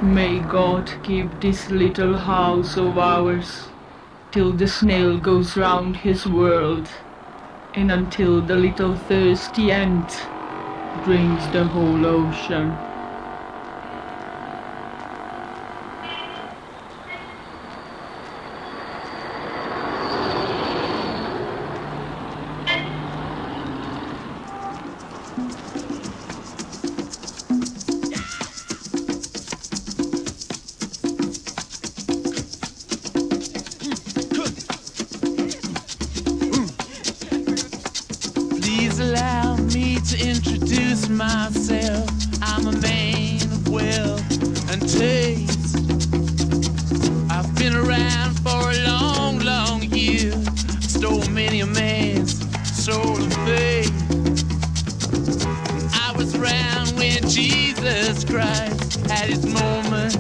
May God keep this little house of ours till the snail goes round his world, and until the little thirsty ant drinks the whole ocean. Please allow me to introduce myself. I'm a man of wealth and taste. I've been around for a long, long year. Stole many a man's soul of faith. I was around when Jesus Christ had his moment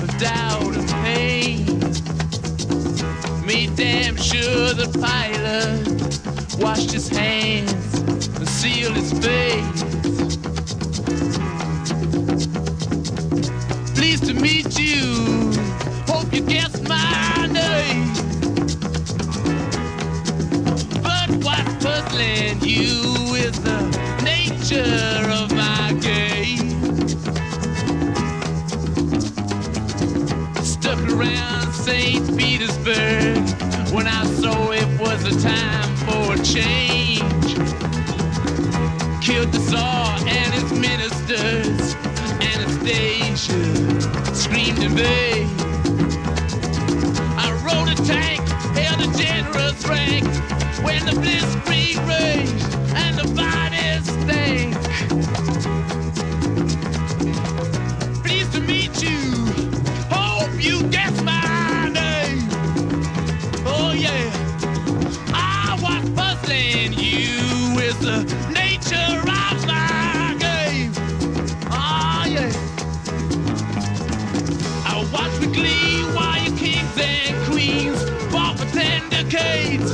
of doubt and pain. Made damn sure the pilot washed his hands and sealed his face. Pleased to meet you, hope you guess my name. But what's puzzling you is the nature of my game. Stuck around St. Petersburg when I saw it was a time for a change. Killed the Tsar and his ministers. Anastasia screamed in vain. I rode a tank, held a generous rank when the blitzkrieg raged and the bodies stank. Pleased to meet you, hope you guess my name. Oh yeah, what's puzzling you is the nature of my game. Oh yeah, I watch with glee while your kings and queens fought for 10 decades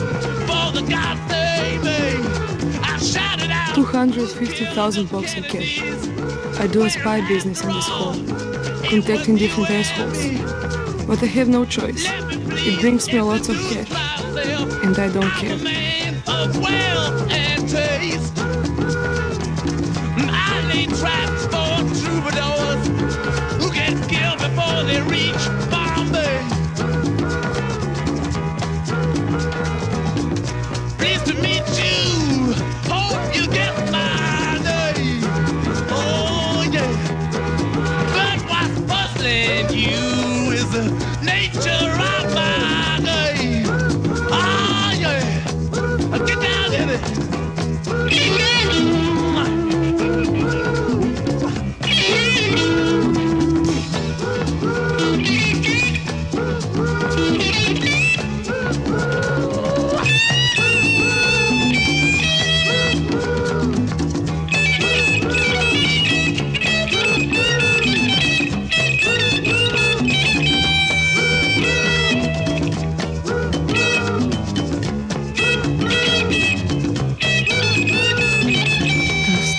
for the gods they made. I shouted out 250,000 bucks in cash. I do a spy business in this hole, contacting different assholes. But I have no choice. It brings me a lot of cash, and I don't care. Of wealth and taste, I lay traps for troubadours who get killed before they reach Bombay. Pleased to meet you, hope you get my name. Oh yeah, but what's puzzling you is the nature of my game. Oh yeah, get down in it.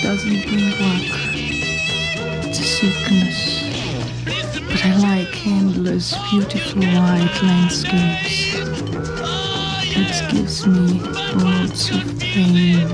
Doesn't bring luck, it's a sickness. But I like endless, beautiful white landscapes. It gives me lots of pain.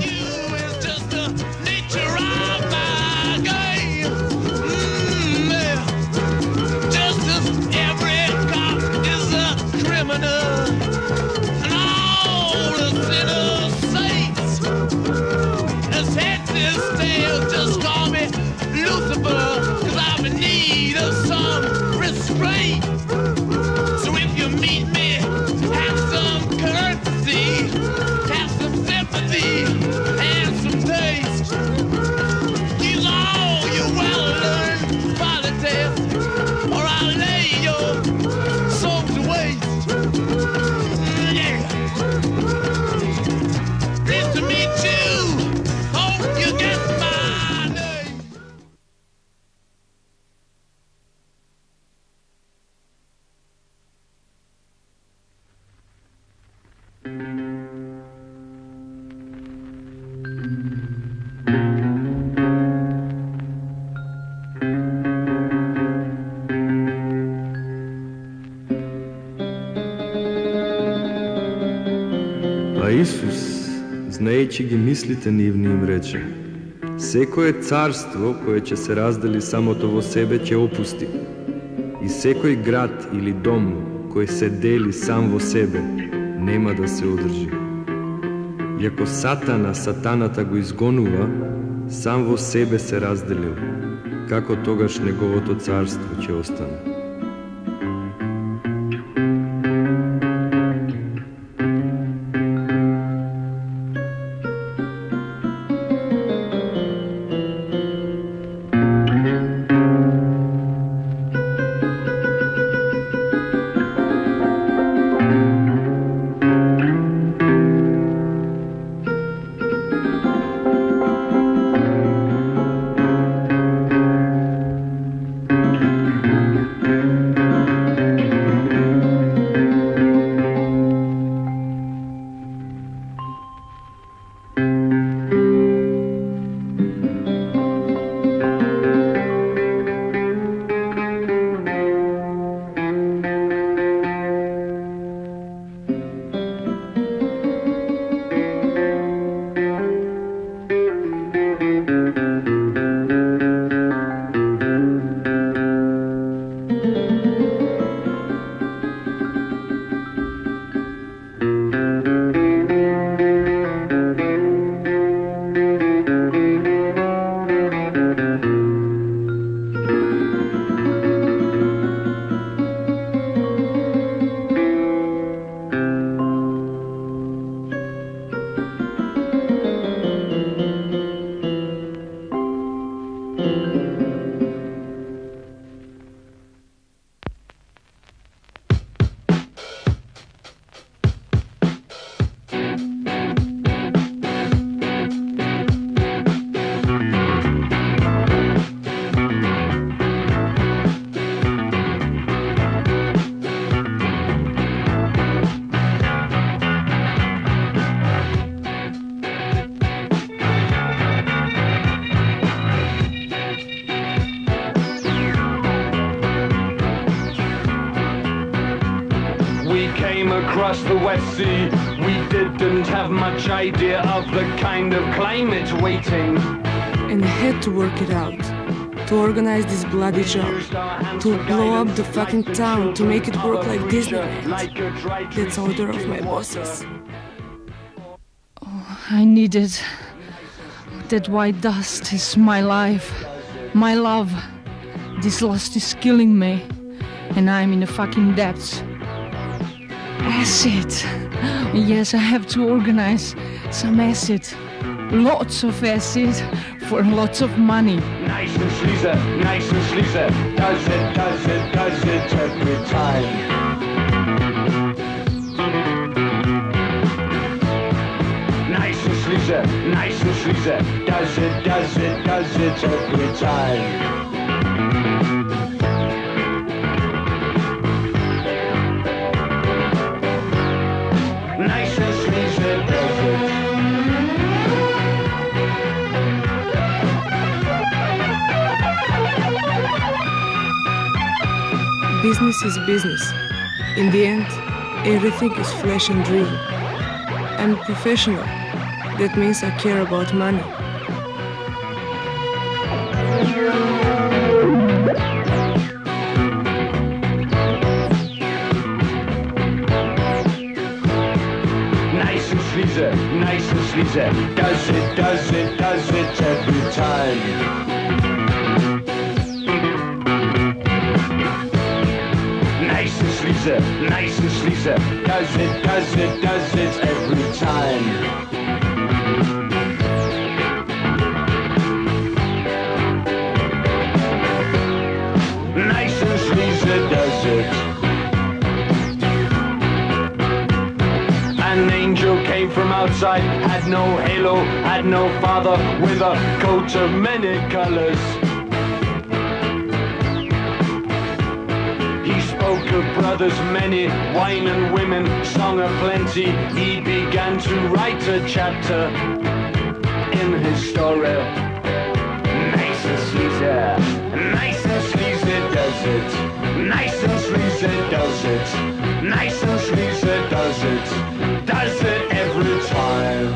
Just call me Lucifer, 'cause I'm in need of some restraint. So if you meet me, have some courtesy, have some sympathy. Копнејќи ги мислите нивни им рече: секое царство кое ќе се раздели самото во себе ќе опусти, и секој град или дом кој се дели сам во себе нема да се одржи. И ако сатаната го изгонува, сам во себе се разделил, како тогаш неговото царство ќе остане. Across the West Sea, we didn't have much idea of the kind of climate waiting. And I had to work it out, to organize this bloody job, to blow up the fucking town, to make it work like Disneyland. That's order of my bosses. Oh, I need it. That white dust is my life, my love. This lust is killing me, and I'm in the fucking depths. Acid. Yes, I have to organize some acid. Lots of acid for lots of money. Nice and sleazy, nice and sleazy. Does it every time. Nice and sleazy, nice and sleazy. Does it every time. Business is business. In the end, everything is flesh and dream. I'm a professional. That means I care about money. Nice and sleazy, nice and sleazy. Does it every time. Nice and sleazy. Does it every time. Nice and sleazy does it. An angel came from outside, had no halo, had no father, with a coat of many colors. Spoke of brothers many, wine and women, song of plenty. He began to write a chapter in his story. Nice and sleazy, nice and sleazy does it. Nice and sleazy does it. Nice and sleazy does it. Does it every time.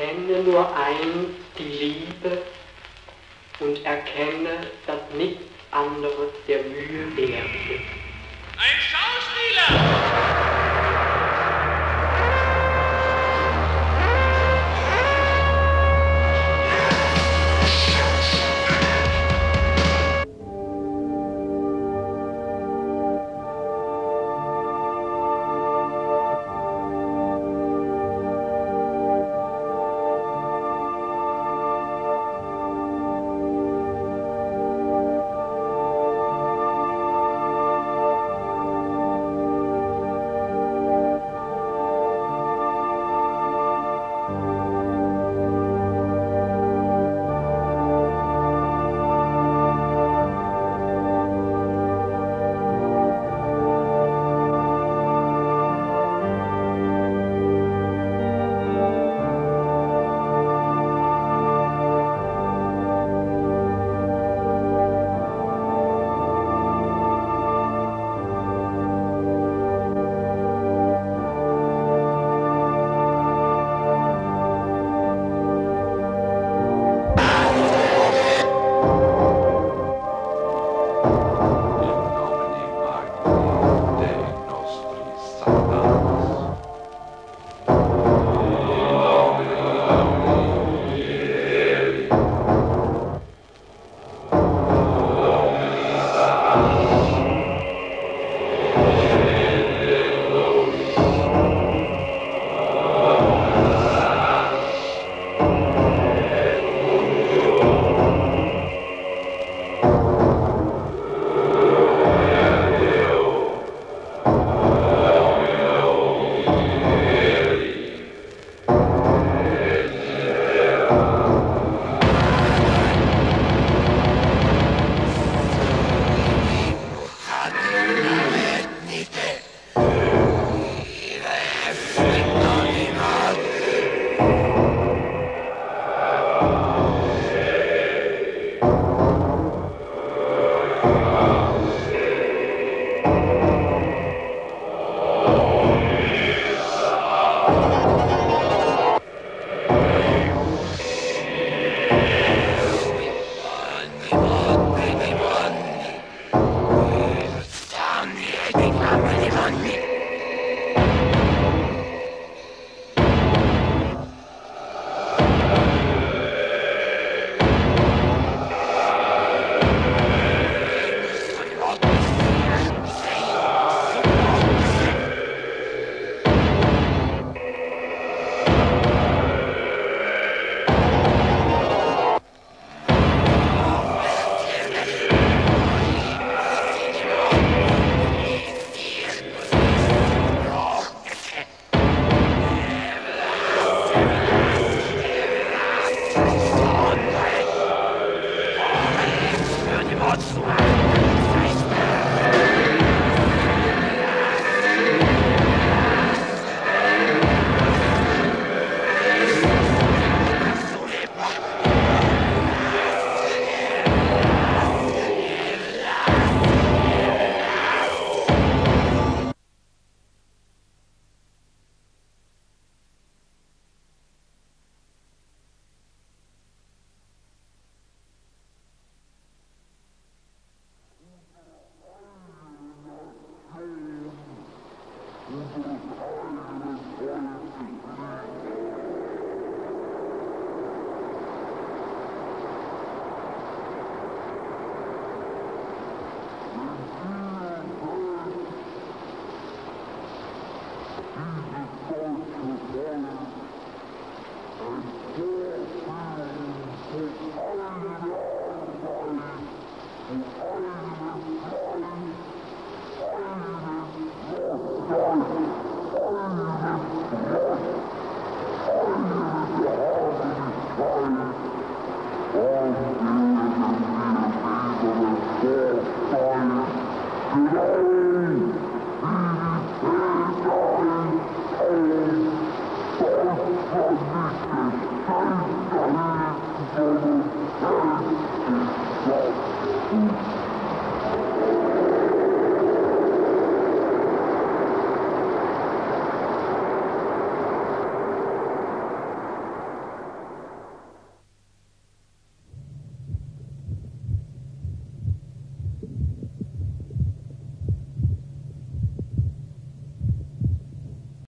kenne nur eins, die Liebe, und erkenne, dass nichts anderes der Mühe wert ist. Ein Schauspieler!